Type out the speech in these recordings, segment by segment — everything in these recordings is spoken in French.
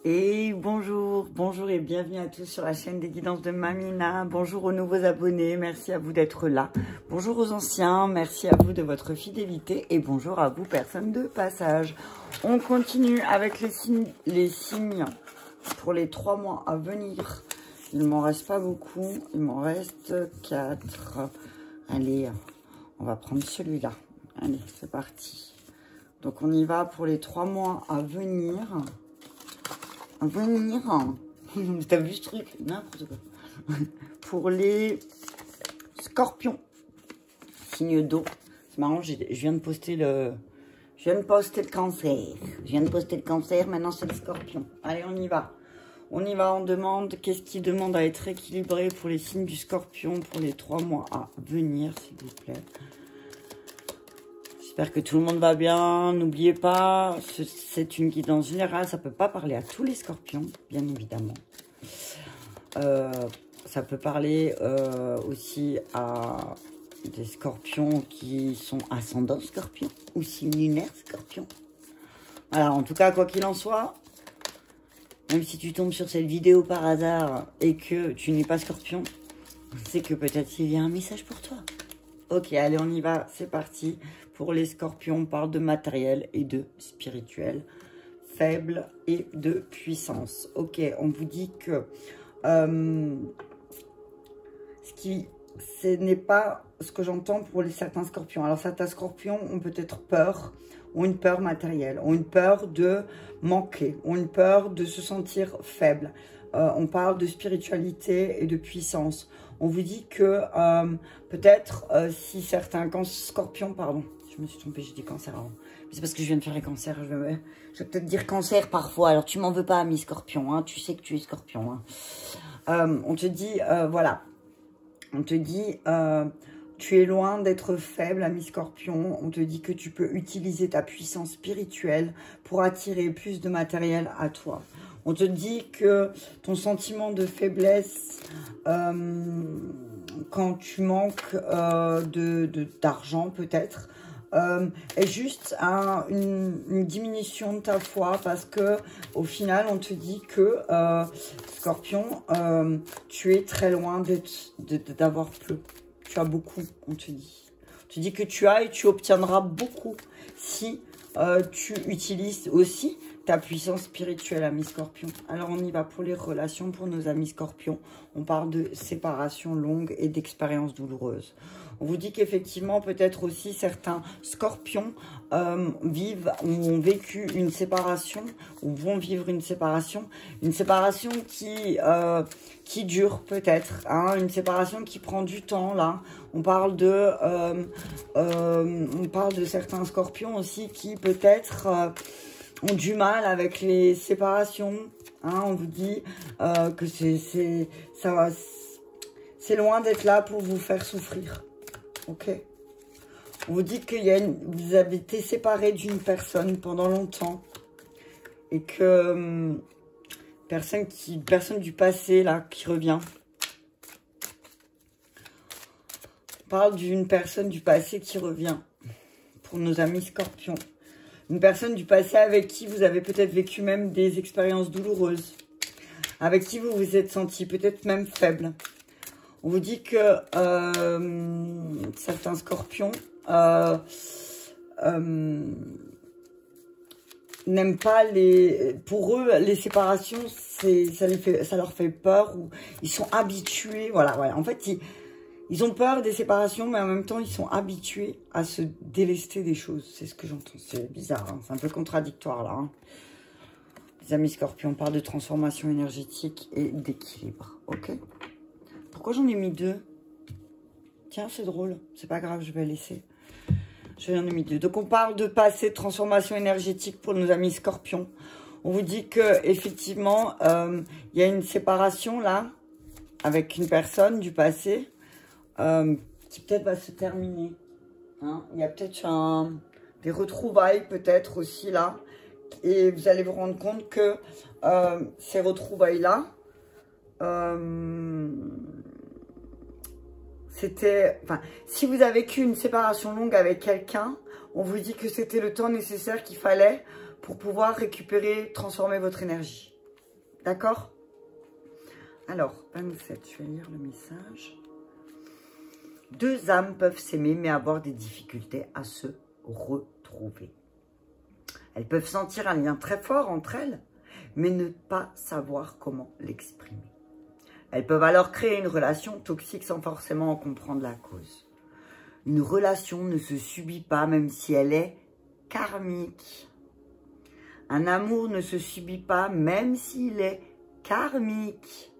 Et bonjour, bonjour et bienvenue à tous sur la chaîne des guidances de Mamina. Bonjour aux nouveaux abonnés, merci à vous d'être là. Bonjour aux anciens, merci à vous de votre fidélité. Et bonjour à vous, personnes de passage. On continue avec les signes pour les 3 mois à venir. Il ne m'en reste pas beaucoup, il m'en reste 4. Allez, on va prendre celui-là. Allez, c'est parti. Donc on y va pour les 3 mois à venir. T'as vu ce truc? N'importe quoi. Pour les scorpions, signe d'eau. C'est marrant, je viens de poster le... Je viens de poster le cancer. Maintenant c'est le scorpion. Allez, on y va. On demande, qu'est-ce qui demande à être équilibré pour les signes du scorpion pour les 3 mois à venir, s'il vous plaît. J'espère que tout le monde va bien. N'oubliez pas, c'est une guidance générale. Ça ne peut pas parler à tous les scorpions, bien évidemment. Ça peut parler aussi à des scorpions qui sont ascendants scorpions ou signes lunaires scorpions. Alors, en tout cas, quoi qu'il en soit, même si tu tombes sur cette vidéo par hasard et que tu n'es pas scorpion, c'est que peut-être il y a un message pour toi. Ok, allez, on y va, c'est parti. Pour les scorpions, on parle de matériel et de spirituel, faible et de puissance. Ok, on vous dit que ce n'est pas ce que j'entends pour certains scorpions. Alors, certains scorpions ont peut-être peur, ont une peur matérielle, ont une peur de manquer, ont une peur de se sentir faible. On parle de spiritualité et de puissance. On vous dit que peut-être si certains scorpions, pardon, je me suis trompée, j'ai dit cancer avant. C'est parce que je viens de faire les cancers, je vais peut-être dire cancer parfois. Alors tu m'en veux pas, ami scorpion, hein, tu sais que tu es scorpion. Hein. On te dit, voilà, on te dit, tu es loin d'être faible, ami scorpion. On te dit que tu peux utiliser ta puissance spirituelle pour attirer plus de matériel à toi. On te dit que ton sentiment de faiblesse, quand tu manques d'argent peut-être, est juste une diminution de ta foi parce que au final, on te dit que, Scorpion, tu es très loin d'avoir peu. Tu as beaucoup, on te dit. On te dit que tu as et tu obtiendras beaucoup si tu utilises aussi ta puissance spirituelle, ami scorpion. Alors, on y va pour les relations, pour nos amis scorpions. On parle de séparation longue et d'expériences douloureuses. On vous dit qu'effectivement, peut-être aussi certains scorpions vivent ou ont vécu une séparation ou vont vivre une séparation qui dure peut-être, hein, une séparation qui prend du temps là. On parle de certains scorpions aussi qui peut-être ont du mal avec les séparations. Hein, on vous dit que c'est loin d'être là pour vous faire souffrir. Ok. On vous dit que vous avez été séparé d'une personne pendant longtemps et que personne du passé là qui revient. On parle d'une personne du passé qui revient pour nos amis scorpions. Une personne du passé avec qui vous avez peut-être vécu même des expériences douloureuses. Avec qui vous vous êtes senti peut-être même faible. On vous dit que certains scorpions n'aiment pas pour eux, les séparations, ça leur fait peur. Ou ils sont habitués. Voilà. En fait, ils ont peur des séparations, mais en même temps, ils sont habitués à se délester des choses. C'est ce que j'entends. C'est bizarre, hein. C'est un peu contradictoire, là. Hein. Les amis scorpions, on parle de transformation énergétique et d'équilibre. Ok? Pourquoi j'en ai mis 2? Tiens, c'est drôle. C'est pas grave, je vais laisser. J'en ai mis 2. Donc, on parle de passé, de transformation énergétique pour nos amis scorpions. On vous dit que effectivement, il y a une séparation, là, avec une personne du passé. Qui peut-être va se terminer. Hein. Il y a peut-être des retrouvailles peut-être aussi là. Et vous allez vous rendre compte que ces retrouvailles-là, si vous avez vécu une séparation longue avec quelqu'un, on vous dit que c'était le temps nécessaire qu'il fallait pour pouvoir récupérer, transformer votre énergie. D'accord? Alors, 27, je vais lire le message. Deux âmes peuvent s'aimer, mais avoir des difficultés à se retrouver. Elles peuvent sentir un lien très fort entre elles, mais ne pas savoir comment l'exprimer. Elles peuvent alors créer une relation toxique sans forcément en comprendre la cause. Une relation ne se subit pas, même si elle est karmique. Un amour ne se subit pas, même s'il est karmique.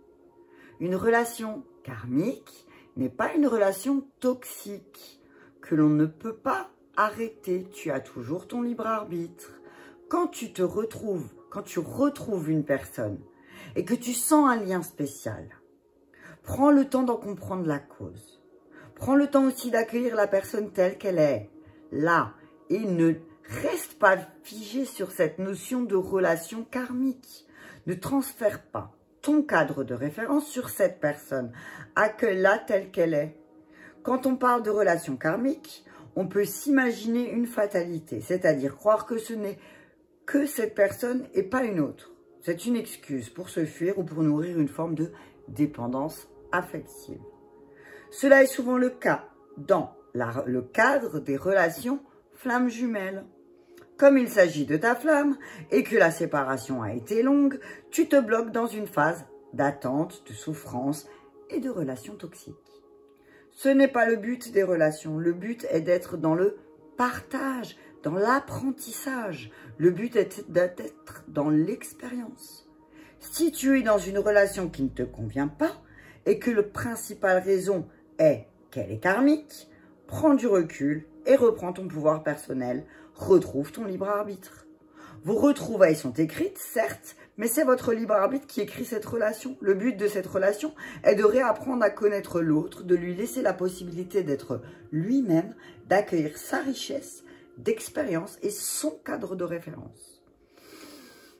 Une relation karmique n'est pas une relation toxique que l'on ne peut pas arrêter. Tu as toujours ton libre arbitre. Quand tu retrouves une personne et que tu sens un lien spécial, prends le temps d'en comprendre la cause. Prends le temps aussi d'accueillir la personne telle qu'elle est, là, et ne reste pas figé sur cette notion de relation karmique. Ne transfère pas ton cadre de référence sur cette personne. Accueille-la telle qu'elle est. Quand on parle de relation karmique, on peut s'imaginer une fatalité, c'est-à-dire croire que ce n'est que cette personne et pas une autre. C'est une excuse pour se fuir ou pour nourrir une forme de dépendance affective. Cela est souvent le cas dans le cadre des relations flammes jumelles. Comme il s'agit de ta flamme et que la séparation a été longue, tu te bloques dans une phase d'attente, de souffrance et de relations toxiques. Ce n'est pas le but des relations. Le but est d'être dans le partage, dans l'apprentissage. Le but est d'être dans l'expérience. Si tu es dans une relation qui ne te convient pas et que la principale raison est qu'elle est karmique, prends du recul et reprends ton pouvoir personnel. Retrouve ton libre arbitre. Vos retrouvailles sont écrites, certes, mais c'est votre libre arbitre qui écrit cette relation. Le but de cette relation est de réapprendre à connaître l'autre, de lui laisser la possibilité d'être lui-même, d'accueillir sa richesse, d'expérience et son cadre de référence.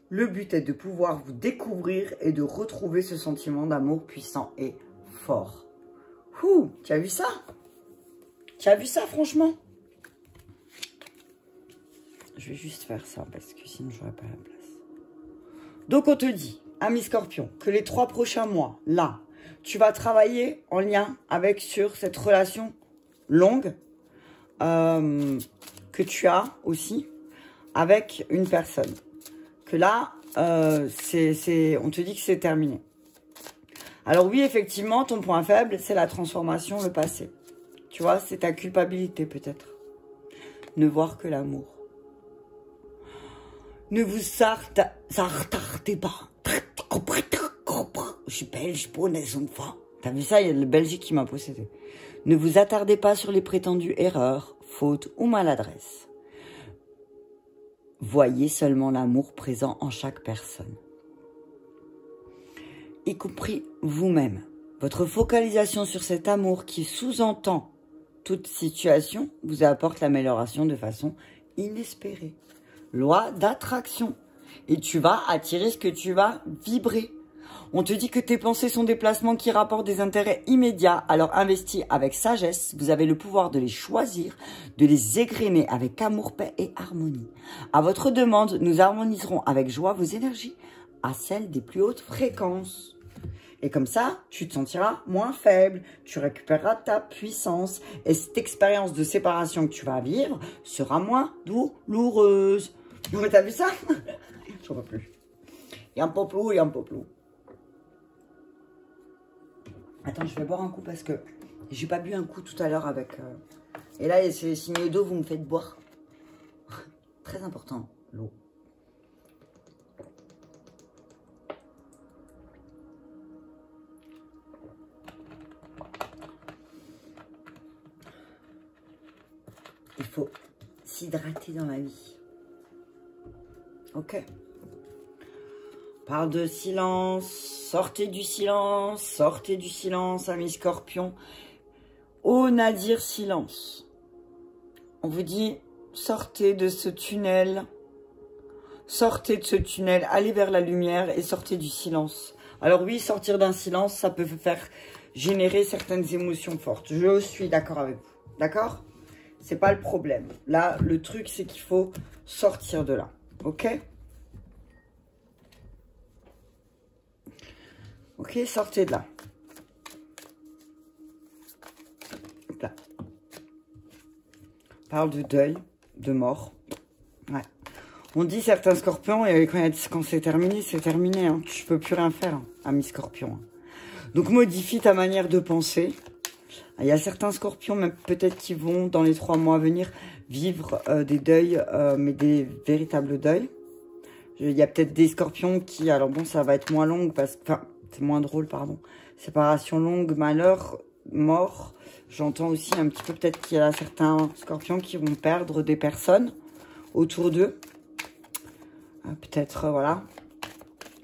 Le but est de pouvoir vous découvrir et de retrouver ce sentiment d'amour puissant et fort. Ouh, tu as vu ça? Tu as vu ça, franchement? Je vais juste faire ça parce que sinon, je n'aurai pas la place. Donc, on te dit, ami Scorpion, que les 3 prochains mois, là, tu vas travailler en lien sur cette relation longue que tu as aussi avec une personne. Que là, on te dit que c'est terminé. Alors oui, effectivement, ton point faible, c'est la transformation, le passé. Tu vois, c'est ta culpabilité peut-être. Ne voir que l'amour. Ne vous attardez pas. Je suis belge, bonne fois. T'as vu ça? Il y a le Belgique qui m'a possédé. Ne vous attardez pas sur les prétendues erreurs, fautes ou maladresses. Voyez seulement l'amour présent en chaque personne, y compris vous-même. Votre focalisation sur cet amour qui sous-entend toute situation vous apporte l'amélioration de façon inespérée. Loi d'attraction. Et tu vas attirer ce que tu vas vibrer. On te dit que tes pensées sont des placements qui rapportent des intérêts immédiats. Alors investis avec sagesse. Vous avez le pouvoir de les choisir, de les égrener avec amour, paix et harmonie. À votre demande, nous harmoniserons avec joie vos énergies à celles des plus hautes fréquences. Et comme ça, tu te sentiras moins faible, tu récupéreras ta puissance. Et cette expérience de séparation que tu vas vivre sera moins douloureuse. Non mais t'as vu ça? J'en peux plus. Il y a un poplou, il y a un poplou. Attends, je vais boire un coup parce que j'ai pas bu un coup tout à l'heure avec... Et là, c'est les signaux d'eau, vous me faites boire. Très important, l'eau. Il faut s'hydrater dans la vie. Ok. Parle de silence. Sortez du silence, amis Scorpions. Oh, Nadir, silence. On vous dit, sortez de ce tunnel. Sortez de ce tunnel, allez vers la lumière et sortez du silence. Alors oui, sortir d'un silence, ça peut faire générer certaines émotions fortes. Je suis d'accord avec vous. D'accord? C'est pas le problème. Là, le truc, c'est qu'il faut sortir de là. Ok? Ok, sortez de là. Hop là. On parle de deuil, de mort. Ouais. On dit certains scorpions, et quand c'est terminé. Hein. Tu peux plus rien faire, hein, ami scorpion. Hein. Donc modifie ta manière de penser. Il y a certains scorpions, même peut-être qui vont, dans les 3 mois à venir, vivre des deuils, mais des véritables deuils. Il y a peut-être des scorpions qui, alors bon, ça va être moins long, parce que, enfin, c'est moins drôle, pardon. Séparation longue, malheur, mort. J'entends aussi un petit peu peut-être qu'il y a certains scorpions qui vont perdre des personnes autour d'eux. Peut-être, voilà.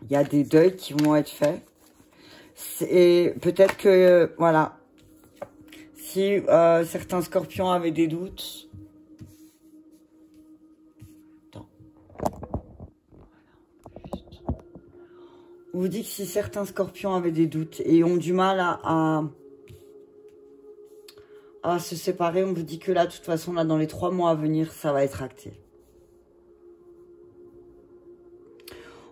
Il y a des deuils qui vont être faits. Et peut-être que, voilà. Si certains scorpions avaient des doutes. Attends. On vous dit que si certains scorpions avaient des doutes et ont du mal à se séparer, on vous dit que là, de toute façon, là, dans les 3 mois à venir, ça va être acté.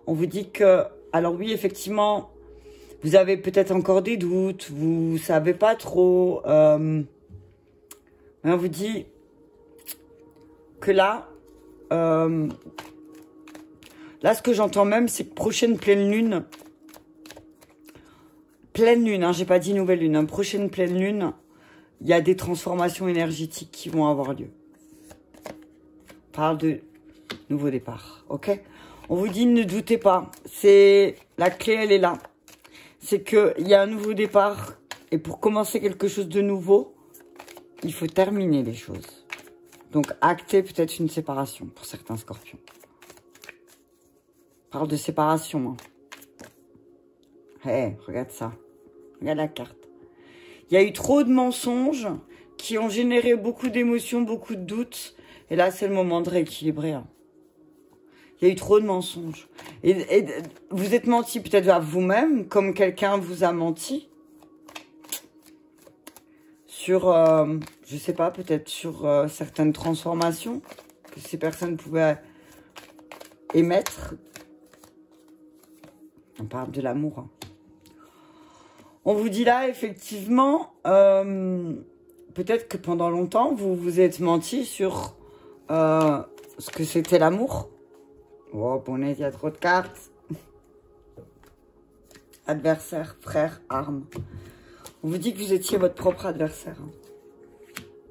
On vous dit que, alors oui, effectivement, vous avez peut-être encore des doutes, vous savez pas trop. Mais on vous dit que là, là, ce que j'entends même, c'est que prochaine pleine lune, hein, j'ai pas dit nouvelle lune, hein, prochaine pleine lune, il y a des transformations énergétiques qui vont avoir lieu. On parle de nouveau départ, ok? On vous dit, ne doutez pas, c'est la clé, elle est là. C'est qu'il y a un nouveau départ, et pour commencer quelque chose de nouveau, il faut terminer les choses. Donc, acter peut-être une séparation pour certains scorpions. On parle de séparation. Hein. Hey, regarde ça. Regarde la carte. Il y a eu trop de mensonges qui ont généré beaucoup d'émotions, beaucoup de doutes. Et là, c'est le moment de rééquilibrer. Hein. Il y a eu trop de mensonges. Et vous êtes menti peut-être à vous-même, comme quelqu'un vous a menti. Sur, je sais pas, peut-être sur certaines transformations que ces personnes pouvaient émettre. On parle de l'amour. Hein. On vous dit là, effectivement, peut-être que pendant longtemps, vous vous êtes menti sur ce que c'était l'amour. Oh, punaise, il y a trop de cartes. Adversaire, frère, arme. On vous dit que vous étiez votre propre adversaire. Hein.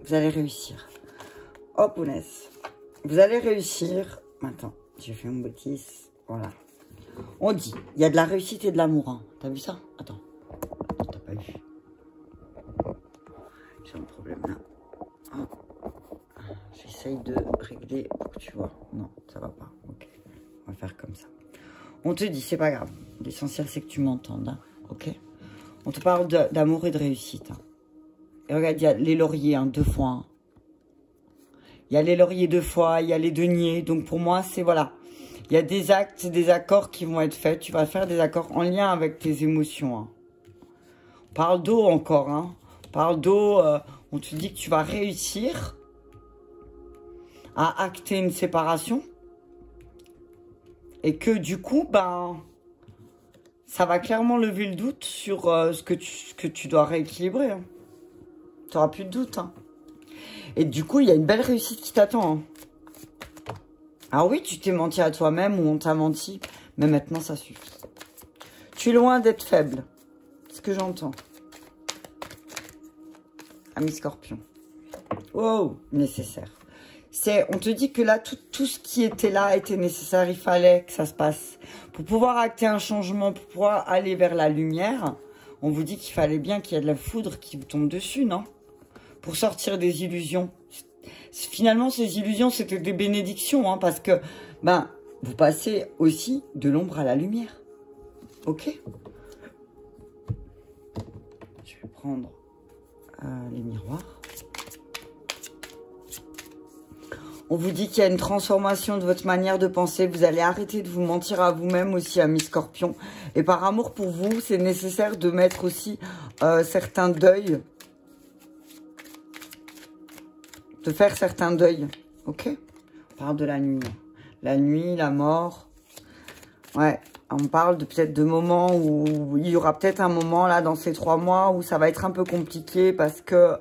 Vous allez réussir. Oh, punaise. Vous allez réussir. Attends, j'ai fait une bêtise. Voilà. On dit, il y a de la réussite et de l'amour. Hein. T'as vu ça? Attends. T'as pas vu. J'ai un problème là. Oh. J'essaye de régler pour que tu vois. Non, ça va pas. Ok. On va faire comme ça. On te dit, c'est pas grave. L'essentiel, c'est que tu m'entendes. Hein. Ok? On te parle d'amour et de réussite. Hein. Et regarde, il y a les lauriers, hein, 2 fois. Hein. Il y a les lauriers 2 fois, il y a les deniers. Donc pour moi, c'est voilà. Il y a des actes, des accords qui vont être faits. Tu vas faire des accords en lien avec tes émotions. Hein. On parle d'eau encore. Hein. On parle d'eau. On te dit que tu vas réussir à acter une séparation. Et que du coup, ben, ça va clairement lever le doute sur ce que tu dois rééquilibrer. Hein. Tu n'auras plus de doute. Hein. Et du coup, il y a une belle réussite qui t'attend. Hein. Ah oui, tu t'es menti à toi-même ou on t'a menti. Mais maintenant, ça suffit. Tu es loin d'être faible. C'est ce que j'entends. Ami Scorpion. Oh, nécessaire. On te dit que là, tout ce qui était là était nécessaire. Il fallait que ça se passe. Pour pouvoir acter un changement, pour pouvoir aller vers la lumière, on vous dit qu'il fallait bien qu'il y ait de la foudre qui vous tombe dessus, non? Pour sortir des illusions. Finalement, ces illusions, c'était des bénédictions, hein, parce que, ben, vous passez aussi de l'ombre à la lumière. Ok? Je vais prendre les miroirs. On vous dit qu'il y a une transformation de votre manière de penser. Vous allez arrêter de vous mentir à vous-même aussi, amis Scorpion. Et par amour pour vous, c'est nécessaire de mettre aussi certains deuils. De faire certains deuils. Ok? On parle de la nuit. La nuit, la mort. Ouais. On parle peut-être de moments où il y aura peut-être un moment là dans ces 3 mois où ça va être un peu compliqué parce que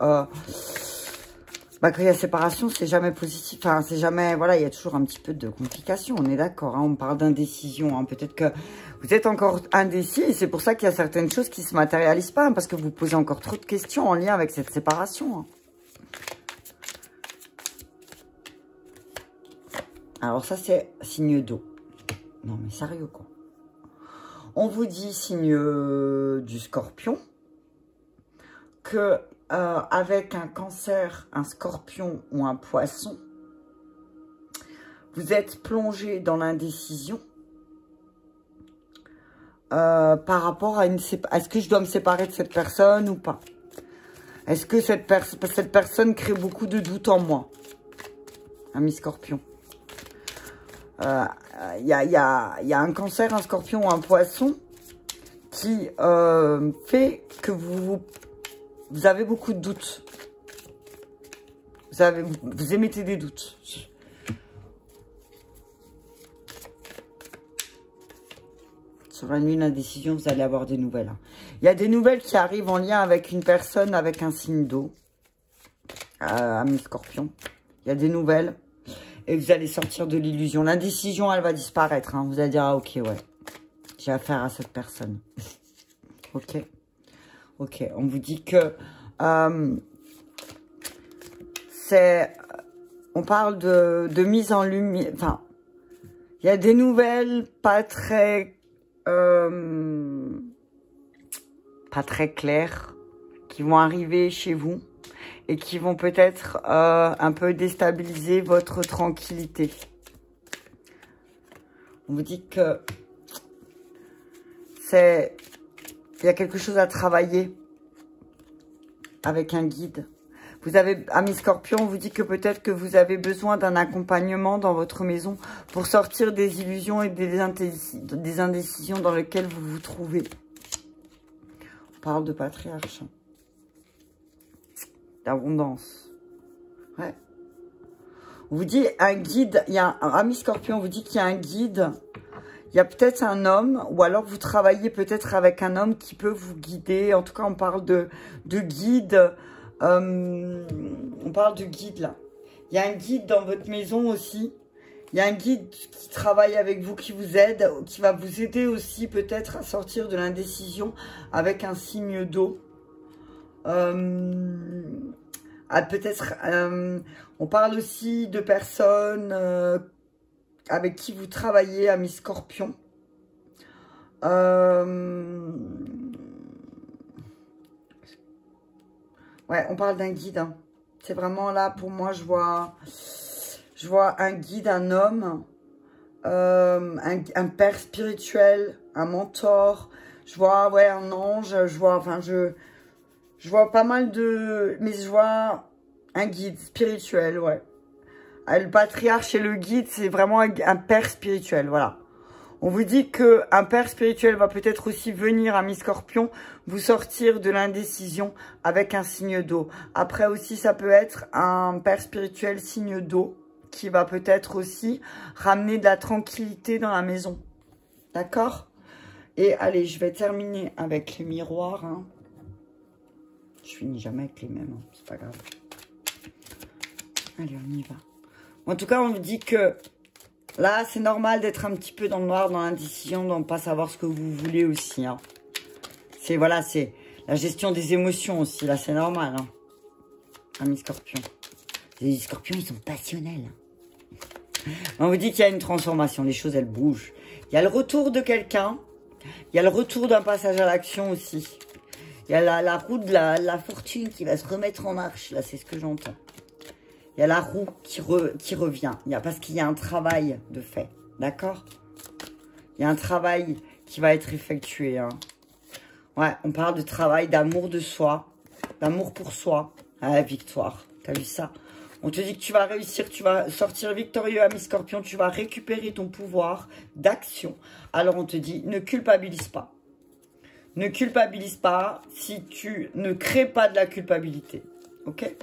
quand il y a séparation, c'est jamais positif. Enfin, c'est jamais... Voilà, il y a toujours un petit peu de complications, on est d'accord. Hein, on parle d'indécision. Hein. Peut-être que vous êtes encore indécis et c'est pour ça qu'il y a certaines choses qui ne se matérialisent pas. Hein, parce que vous posez encore trop de questions en lien avec cette séparation. Hein. Alors ça, c'est signe d'eau. Non, mais sérieux, quoi. On vous dit, signe du Scorpion, que... avec un Cancer, un Scorpion ou un Poisson, vous êtes plongé dans l'indécision par rapport à une séparation. Est-ce que je dois me séparer de cette personne ou pas? Est-ce que cette personne crée beaucoup de doutes en moi? Ami Scorpion. Il y a un Cancer, un Scorpion ou un Poisson qui fait que vous avez beaucoup de doutes. Vous émettez des doutes. Sur la nuit, l'indécision, vous allez avoir des nouvelles. Hein. Il y a des nouvelles qui arrivent en lien avec une personne avec un signe d'eau. Ami Scorpion. Il y a des nouvelles. Et vous allez sortir de l'illusion. L'indécision, elle va disparaître. Hein. Vous allez dire, ah ok, ouais. J'ai affaire à cette personne. Ok. Ok, on vous dit que on parle de mise en lumière. Enfin, il y a des nouvelles pas très claires qui vont arriver chez vous et qui vont peut-être un peu déstabiliser votre tranquillité. On vous dit que il y a quelque chose à travailler avec un guide. Vous avez, ami Scorpion, on vous dit que peut-être que vous avez besoin d'un accompagnement dans votre maison pour sortir des illusions et des indécisions dans lesquelles vous vous trouvez. On parle de patriarche. D'abondance. Ouais. On vous dit un guide, il y a un ami Scorpion, on vous dit qu'il y a un guide. Il y a peut-être un homme, ou alors vous travaillez peut-être avec un homme qui peut vous guider. En tout cas, on parle de guide. On parle de guide, là. Il y a un guide dans votre maison aussi. Il y a un guide qui travaille avec vous, qui vous aide, qui va vous aider aussi peut-être à sortir de l'indécision avec un signe d'eau. Peut-être, on parle aussi de personnes... avec qui vous travaillez, ami Scorpion. Ouais, on parle d'un guide. Hein. C'est vraiment là, pour moi, je vois un guide, un homme, un père spirituel, un mentor. Je vois, ouais, un ange. Je vois pas mal de... Mais je vois un guide spirituel, ouais. Le patriarche et le guide, c'est vraiment un père spirituel, voilà. On vous dit qu'un père spirituel va peut-être aussi venir, ami Scorpion, vous sortir de l'indécision avec un signe d'eau. Après aussi, ça peut être un père spirituel signe d'eau qui va peut-être aussi ramener de la tranquillité dans la maison. D'accord? Et allez, je vais terminer avec les miroirs. Hein. Je finis jamais avec les mêmes, hein. C'est pas grave. Allez, on y va. En tout cas, on vous dit que là, c'est normal d'être un petit peu dans le noir, dans l'indécision, dans ne pas savoir ce que vous voulez aussi. Hein. C'est voilà, c'est la gestion des émotions aussi. Là, c'est normal. Hein. Ami Scorpion. Les Scorpions, ils sont passionnels. On vous dit qu'il y a une transformation. Les choses, elles bougent. Il y a le retour de quelqu'un. Il y a le retour d'un passage à l'action aussi. Il y a la roue de la fortune qui va se remettre en marche. Là, c'est ce que j'entends. Il y a la roue qui revient. Parce qu'il y a un travail de fait. D'accord? Il y a un travail qui va être effectué. Hein. Ouais, on parle de travail, d'amour de soi. D'amour pour soi. Ah, victoire. T'as vu ça? On te dit que tu vas réussir, tu vas sortir victorieux, ami Scorpion. Tu vas récupérer ton pouvoir d'action. Alors, on te dit, ne culpabilise pas. Ne culpabilise pas si tu ne crées pas de la culpabilité. Ok?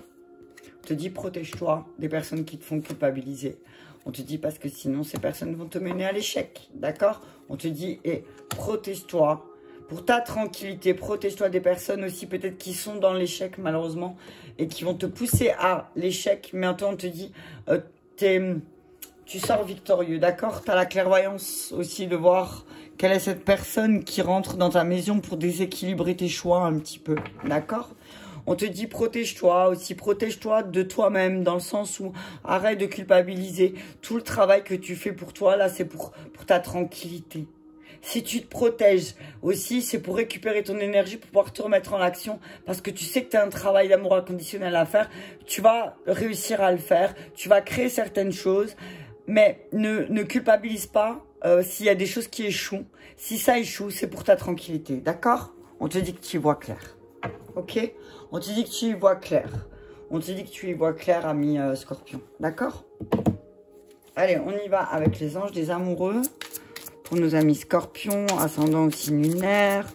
On te dit, protège-toi des personnes qui te font culpabiliser. On te dit parce que sinon, ces personnes vont te mener à l'échec. D'accord? On te dit, et protège-toi. Pour ta tranquillité, protège-toi des personnes aussi peut-être qui sont dans l'échec malheureusement et qui vont te pousser à l'échec. Mais en toi, on te dit, tu sors victorieux, d'accord? Tu as la clairvoyance aussi de voir quelle est cette personne qui rentre dans ta maison pour déséquilibrer tes choix un petit peu, d'accord? On te dit protège-toi aussi, protège-toi de toi-même dans le sens où arrête de culpabiliser. Tout le travail que tu fais pour toi, là, c'est pour ta tranquillité. Si tu te protèges aussi, c'est pour récupérer ton énergie, pour pouvoir te remettre en action. Parce que tu sais que tu as un travail d'amour inconditionnel à faire. Tu vas réussir à le faire. Tu vas créer certaines choses. Mais ne culpabilise pas s'il y a des choses qui échouent. Si ça échoue, c'est pour ta tranquillité. D'accord? On te dit que tu y vois clair. Ok? On te dit que tu y vois clair. On te dit que tu y vois clair, ami Scorpion. D'accord? Allez, on y va avec les anges des amoureux. Pour nos amis Scorpions, ascendant au signe lunaire,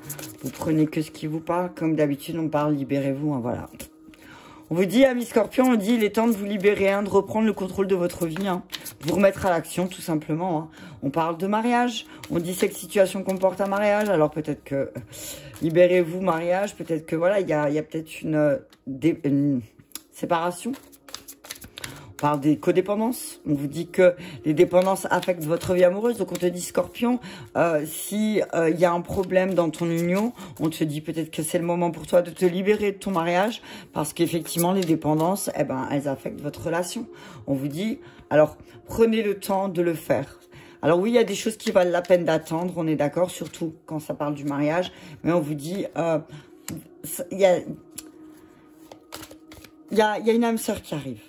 vous prenez que ce qui vous parle. Comme d'habitude, on parle libérez-vous. Hein, voilà. On vous dit, amis Scorpions, on dit il est temps de vous libérer, hein, de reprendre le contrôle de votre vie, hein, vous remettre à l'action tout simplement. Hein. On parle de mariage. On dit cette situation comporte un mariage. Alors peut-être que libérez-vous mariage. Peut-être que voilà, il y a peut-être une séparation. On parle des codépendances. On vous dit que les dépendances affectent votre vie amoureuse. Donc, on te dit, Scorpion, si il y a un problème dans ton union, on te dit peut-être que c'est le moment pour toi de te libérer de ton mariage parce qu'effectivement, les dépendances, eh ben, elles affectent votre relation. On vous dit, alors, prenez le temps de le faire. Alors oui, il y a des choses qui valent la peine d'attendre, on est d'accord, surtout quand ça parle du mariage. Mais on vous dit, il y a une âme sœur qui arrive.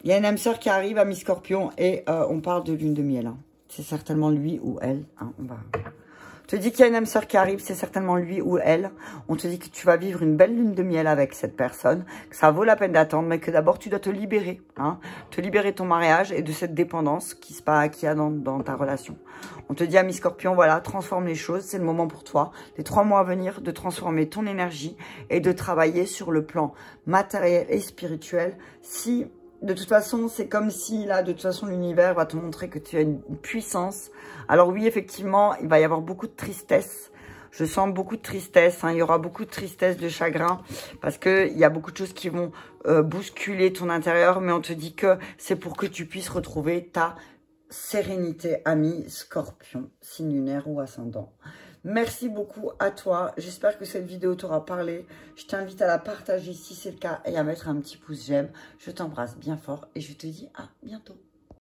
Il y a une âme sœur qui arrive à mi Scorpion et on parle de lune de miel. Hein. C'est certainement lui ou elle. Hein, on te dit qu'il y a une âme sœur qui arrive, c'est certainement lui ou elle. On te dit que tu vas vivre une belle lune de miel avec cette personne, que ça vaut la peine d'attendre, mais que d'abord tu dois te libérer. Hein, te libérer de ton mariage et de cette dépendance qu'il y a dans ta relation. On te dit à mi Scorpion, voilà, transforme les choses, c'est le moment pour toi, les 3 mois à venir, de transformer ton énergie et de travailler sur le plan matériel et spirituel. Si... De toute façon, c'est comme si, là, de toute façon, l'univers va te montrer que tu as une puissance. Alors oui, effectivement, il va y avoir beaucoup de tristesse. Je sens beaucoup de tristesse. Hein. Il y aura beaucoup de tristesse, de chagrin. Parce qu'il y a beaucoup de choses qui vont bousculer ton intérieur. Mais on te dit que c'est pour que tu puisses retrouver ta sérénité, ami Scorpion, signe lunaire ou ascendant. Merci beaucoup à toi. J'espère que cette vidéo t'aura parlé. Je t'invite à la partager si c'est le cas et à mettre un petit pouce j'aime. Je t'embrasse bien fort et je te dis à bientôt.